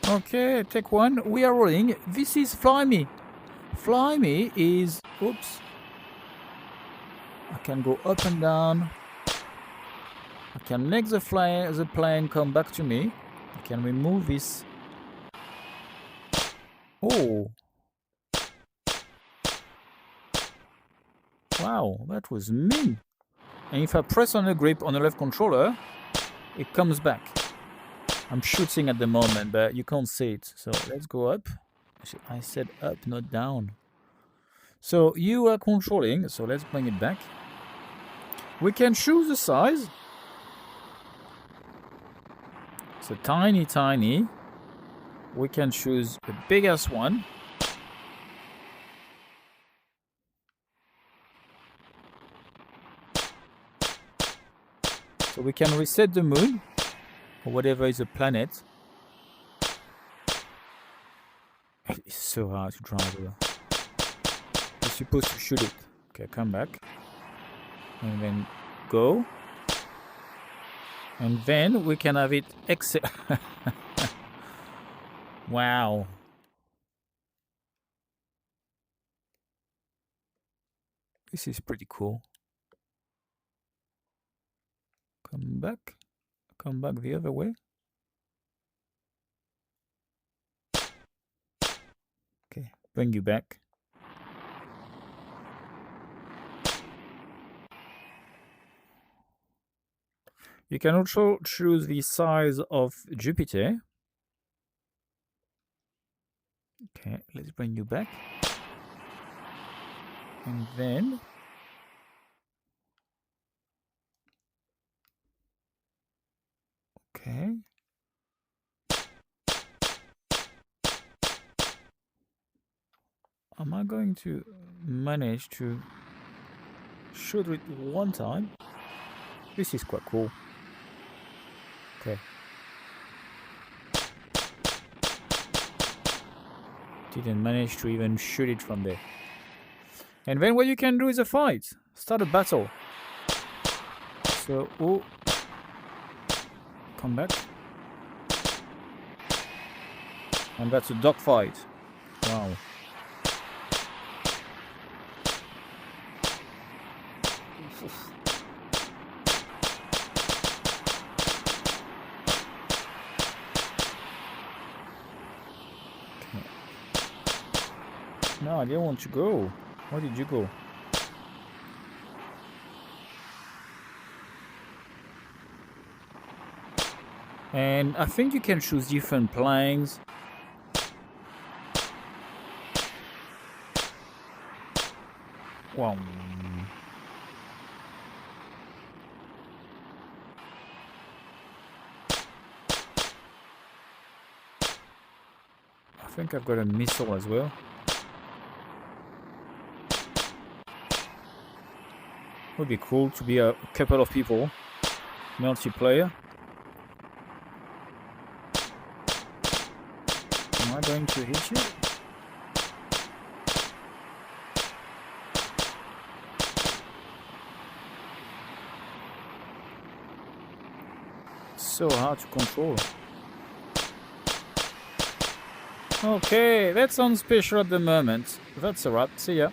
Okay, take one. We are rolling. This is FlyMe. FlyMe is... Oops. I can go up and down. I can make the plane come back to me. I can remove this. Oh. Wow, that was mean. And if I press on the grip on the left controller, it comes back. I'm shooting at the moment, but you can't see it. So let's go up. I said up, not down. So you are controlling. So let's bring it back. We can choose the size. So tiny, tiny. We can choose the biggest one. So we can reset the moon, or whatever is a planet. It's so hard to drive here. You're supposed to shoot it. Okay, come back. And then go. And then we can have it exit. Wow. This is pretty cool. Come back the other way. Okay, bring you back. You can also choose the size of Jupiter. Okay, let's bring you back. And then okay. Am I going to manage to shoot it one time? This is quite cool. Okay. Didn't manage to even shoot it from there. And then what you can do is a fight. Start a battle. So, oh. Come back. And that's a dogfight. Wow. No, I didn't want to go. Where did you go? And I think you can choose different planes. Wow. I think I've got a missile as well. Would be cool to be a couple of people, multiplayer. Am I going to hit you? So hard to control. Okay, that sounds special at the moment. That's a wrap. See ya.